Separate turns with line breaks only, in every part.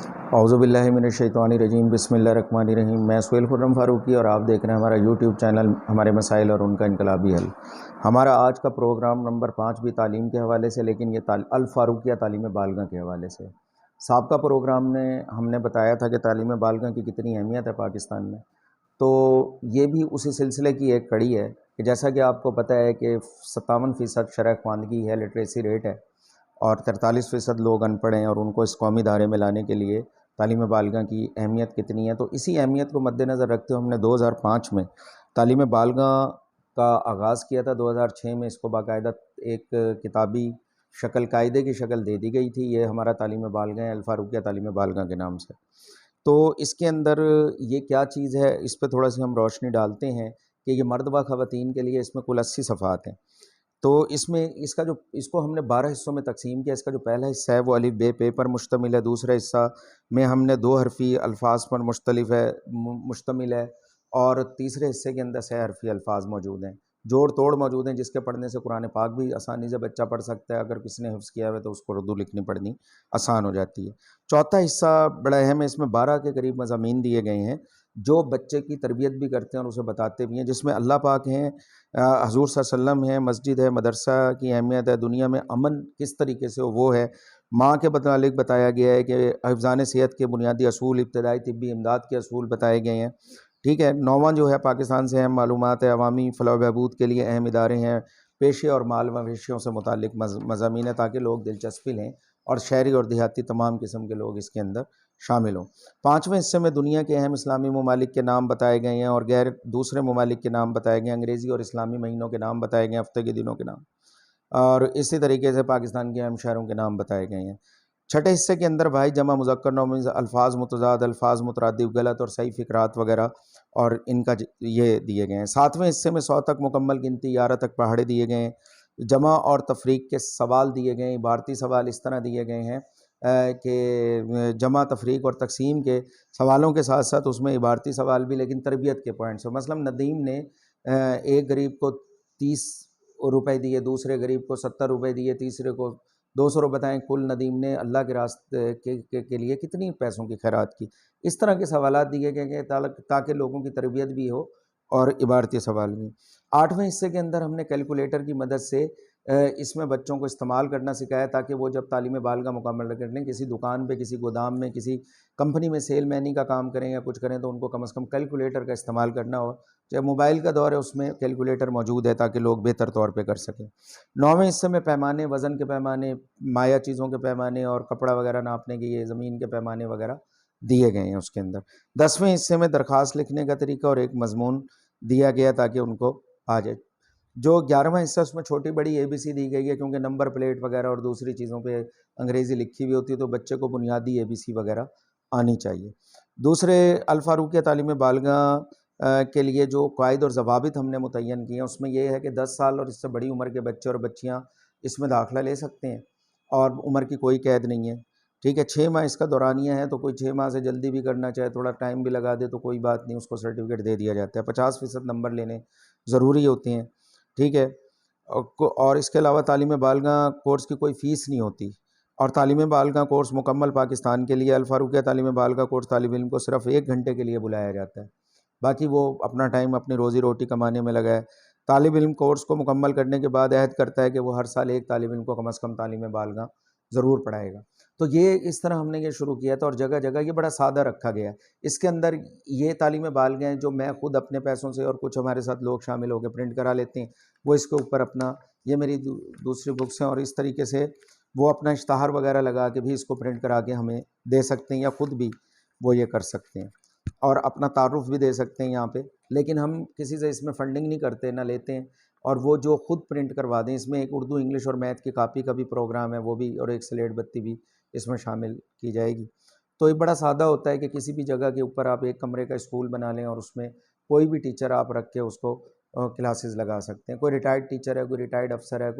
اعوذ باللہ من الشیطان الرجیم، بسم اللہ الرحمن الرحیم۔ میں سہیل خرم فاروقی اور آپ دیکھ رہے ہیں ہمارا یوٹیوب چینل ہمارے مسائل اور ان کا انقلابی حل۔ ہمارا آج کا پروگرام نمبر 5 بھی تعلیم کے حوالے سے، لیکن یہ الفاروقیہ تعلیم بالغاں کے حوالے سے۔ سابقہ پروگرام میں ہم نے بتایا تھا کہ تعلیم بالغاں کی کتنی اہمیت ہے پاکستان میں، تو یہ بھی اسی سلسلے کی ایک کڑی ہے کہ جیسا کہ آپ کو پتہ ہے کہ 57% شرح خواندگی ہے، لٹریسی ریٹ ہے، اور 43% لوگ ان پڑھ ہیں، اور ان کو اس قومی دھارے میں لانے کے لیے تعلیم بالغاں کی اہمیت کتنی ہے۔ تو اسی اہمیت کو مد نظر رکھتے ہوئے ہم نے 2005 میں تعلیم بالغاں کا آغاز کیا تھا۔ 2006 میں اس کو باقاعدہ ایک کتابی شکل، قاعدے کی شکل دے دی گئی تھی۔ یہ ہمارا تعلیم بالغاں ہے، الفاروقیہ تعلیم بالغاں کے نام سے۔ تو اس کے اندر یہ کیا چیز ہے، اس پہ تھوڑا سی ہم روشنی ڈالتے ہیں کہ یہ مرد و خواتین کے لیے اس میں کل 80 صفحات ہیں۔ تو اس میں اس کو ہم نے 12 حصوں میں تقسیم کیا۔ اس کا جو پہلا حصہ ہے وہ الف بے پے پر مشتمل ہے۔ دوسرا حصہ میں ہم نے 2 حرفی الفاظ پر مشتمل ہے، اور تیسرے حصے کے اندر 6 حرفی الفاظ موجود ہیں، جوڑ توڑ موجود ہیں، جس کے پڑھنے سے قرآن پاک بھی آسانی سے بچہ پڑھ سکتا ہے۔ اگر کسی نے حفظ کیا ہوا ہے تو اس کو اردو لکھنی پڑھنی آسان ہو جاتی ہے۔ چوتھا حصہ بڑا اہم ہے، اس میں 12 کے قریب مضامین دیے گئے ہیں جو بچے کی تربیت بھی کرتے ہیں اور اسے بتاتے بھی ہیں، جس میں اللہ پاک ہیں، حضور صلی اللہ علیہ وسلم ہے، مسجد ہے، مدرسہ کی اہمیت ہے، دنیا میں امن کس طریقے سے وہ ہے، ماں کے متعلق بتایا گیا ہے کہ حفظان صحت کے بنیادی اصول، ابتدائی طبی امداد کے اصول بتائے گئے ہیں۔ ٹھیک ہے، 9واں جو ہے پاکستان سے اہم معلومات ہے، عوامی فلاح و بہبود کے لیے اہم ادارے ہیں، پیشے اور مال مویشیوں سے متعلق مضامین ہے تاکہ لوگ دلچسپی لیں اور شہری اور دیہاتی تمام قسم کے لوگ اس کے اندر شامل ہوں۔ 5ویں حصے میں دنیا کے اہم اسلامی ممالک کے نام بتائے گئے ہیں اور غیر دوسرے ممالک کے نام بتائے گئے ہیں، انگریزی اور اسلامی مہینوں کے نام بتائے گئے ہیں، ہفتے کے دنوں کے نام، اور اسی طریقے سے پاکستان کے اہم شہروں کے نام بتائے گئے ہیں۔ 6ٹھے حصے کے اندر بھائی جمع مذکر نومینز، الفاظ متضاد، الفاظ مترادف، غلط اور صحیح فقرات وغیرہ، اور ان کا یہ دیے گئے ہیں۔ 7ویں حصے میں 100 تک مکمل گنتی، 11 تک پہاڑے دیے گئے ہیں، جمع اور تفریق کے سوال دیے گئے ہیں۔ عبارتی سوال اس طرح دیے گئے ہیں کہ جمع، تفریق اور تقسیم کے سوالوں کے ساتھ ساتھ اس میں عبارتی سوال بھی، لیکن تربیت کے پوائنٹس ہیں۔ مثلا ندیم نے ایک غریب کو 30 روپے دیے، دوسرے غریب کو 70 روپے دیے، تیسرے کو 200 روپے بتائیں، کل ندیم نے اللہ کے راستے کے لیے کتنی پیسوں کی خیرات کی۔ اس طرح کے سوالات دیے گئے کہ تاکہ لوگوں کی تربیت بھی ہو اور عبارتی سوال بھی۔ 8ویں حصے کے اندر ہم نے کیلکولیٹر کی مدد سے اس میں بچوں کو استعمال کرنا سکھایا تاکہ وہ جب تعلیم بالغاں مکمل کر لیں، کسی دکان پہ، کسی گودام میں، کسی کمپنی میں سیل مینی کا کام کریں یا کچھ کریں، تو ان کو کم از کم کیلکولیٹر کا استعمال کرنا ہو۔ چاہے موبائل کا دور ہے، اس میں کیلکولیٹر موجود ہے تاکہ لوگ بہتر طور پہ کر سکیں۔ 9ویں حصے میں پیمانے، وزن کے پیمانے، مائع چیزوں کے پیمانے اور کپڑا وغیرہ ناپنے کے، یہ زمین کے پیمانے وغیرہ دیے گئے ہیں اس کے اندر۔ 10ویں حصے میں درخواست لکھنے کا طریقہ اور ایک مضمون دیا گیا تاکہ ان کو آ جائے۔ جو 11واں حصہ اس میں چھوٹی بڑی ABC دی گئی ہے، کیونکہ نمبر پلیٹ وغیرہ اور دوسری چیزوں پہ انگریزی لکھی ہوئی ہوتی ہے، تو بچے کو بنیادی ABC وغیرہ آنی چاہیے۔ دوسرے الفاروقیہ تعلیم بالغاں کے لیے جو قواعد اور ضوابط ہم نے متعین کیے ہیں، اس میں یہ ہے کہ 10 سال اور اس سے بڑی عمر کے بچے اور بچیاں اس میں داخلہ لے سکتے ہیں اور عمر کی کوئی قید نہیں ہے۔ ٹھیک ہے، 6 ماہ اس کا دورانیہ ہے، تو کوئی 6 ماہ سے جلدی بھی کرنا چاہے، تھوڑا ٹائم بھی لگا دے تو کوئی بات نہیں، اس کو سرٹیفکیٹ دے دیا جاتا ہے۔ 50% نمبر لینے ضروری ہوتے ہیں۔ ٹھیک ہے، اور اس کے علاوہ تعلیم بالغاں کورس کی کوئی فیس نہیں ہوتی، اور تعلیم بالغاں کورس مکمل پاکستان کے لیے الفاروقیہ تعلیم بالغاں کورس طالب علم کو صرف 1 گھنٹے کے لیے بلایا جاتا ہے، باقی وہ اپنا ٹائم اپنی روزی روٹی کمانے میں لگائے۔ طالب علم کورس کو مکمل کرنے کے بعد عہد کرتا ہے کہ وہ ہر سال ایک طالب علم کو کم از کم تعلیم بالغاں ضرور پڑھائے گا۔ تو یہ اس طرح ہم نے یہ شروع کیا تھا، اور جگہ جگہ یہ بڑا سادہ رکھا گیا ہے۔ اس کے اندر یہ تعلیم بالغاں ہیں جو میں خود اپنے پیسوں سے اور کچھ ہمارے ساتھ لوگ شامل ہو کے پرنٹ کرا لیتے ہیں، وہ اس کے اوپر اپنا، یہ میری دوسری بکس ہیں، اور اس طریقے سے وہ اپنا اشتہار وغیرہ لگا کے بھی اس کو پرنٹ کرا کے ہمیں دے سکتے ہیں، یا خود بھی وہ یہ کر سکتے ہیں اور اپنا تعارف بھی دے سکتے ہیں یہاں پہ۔ لیکن ہم کسی سے اس میں فنڈنگ نہیں کرتے، نہ لیتے ہیں، اور وہ جو خود پرنٹ کروا دیں۔ اس میں ایک اردو، انگلش اور میتھ کی کاپی کا بھی پروگرام ہے، وہ بھی، اور ایک سلیٹ بتی بھی اس میں شامل کی جائے گی۔ تو یہ بڑا سادہ ہوتا ہے کہ کسی بھی جگہ کے اوپر آپ ایک کمرے کا اسکول بنا لیں اور اس میں کوئی بھی ٹیچر آپ رکھ کے اس کو کلاسز لگا سکتے ہیں۔ کوئی ریٹائرڈ ٹیچر ہے، کوئی ریٹائرڈ افسر ہے،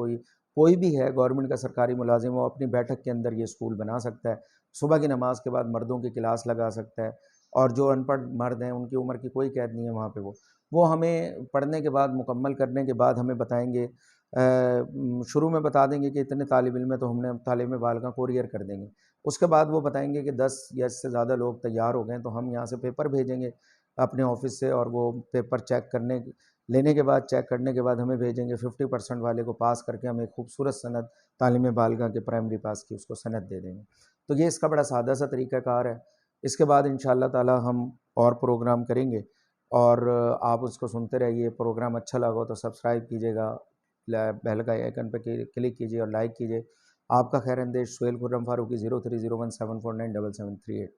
کوئی بھی ہے گورنمنٹ کا سرکاری ملازم، وہ اپنی بیٹھک کے اندر یہ اسکول بنا سکتا ہے۔ صبح کی نماز کے بعد مردوں کی کلاس لگا سکتا ہے، اور جو ان پڑھ مرد ہیں ان کی عمر کی کوئی قید نہیں ہے وہاں پہ، وہ ہمیں پڑھنے کے بعد، مکمل کرنے کے بعد ہمیں بتائیں گے شروع میں بتا دیں گے کہ اتنے طالب علم ہیں تو ہم نے طالب بالغاں کوریئر کر دیں گے. اس کے بعد وہ بتائیں گے کہ 10 یا اس سے زیادہ لوگ تیار ہو گئے ہیں تو ہم یہاں سے پیپر بھیجیں گے اپنے آفس سے, اور وہ پیپر لینے کے بعد چیک کرنے کے بعد ہمیں بھیجیں گے. 50% والے کو پاس کر کے ہم ایک خوبصورت سند تعلیم بالغاں کے پرائمری پاس کی اس کو سند دے دیں گے. تو یہ اس کا بڑا سادہ سا طریقہ کار ہے. اس کے بعد انشاءاللہ تعالی ہم اور پروگرام کریں گے, اور آپ اس کو سنتے رہیے. پروگرام اچھا لگا تو سبسکرائب کیجیے گا, بیل کا آئیکن پہ کلک کیجیے اور لائک کیجیے. آپ کا خیر اندیش سہیل خرم فاروقی 030174977738.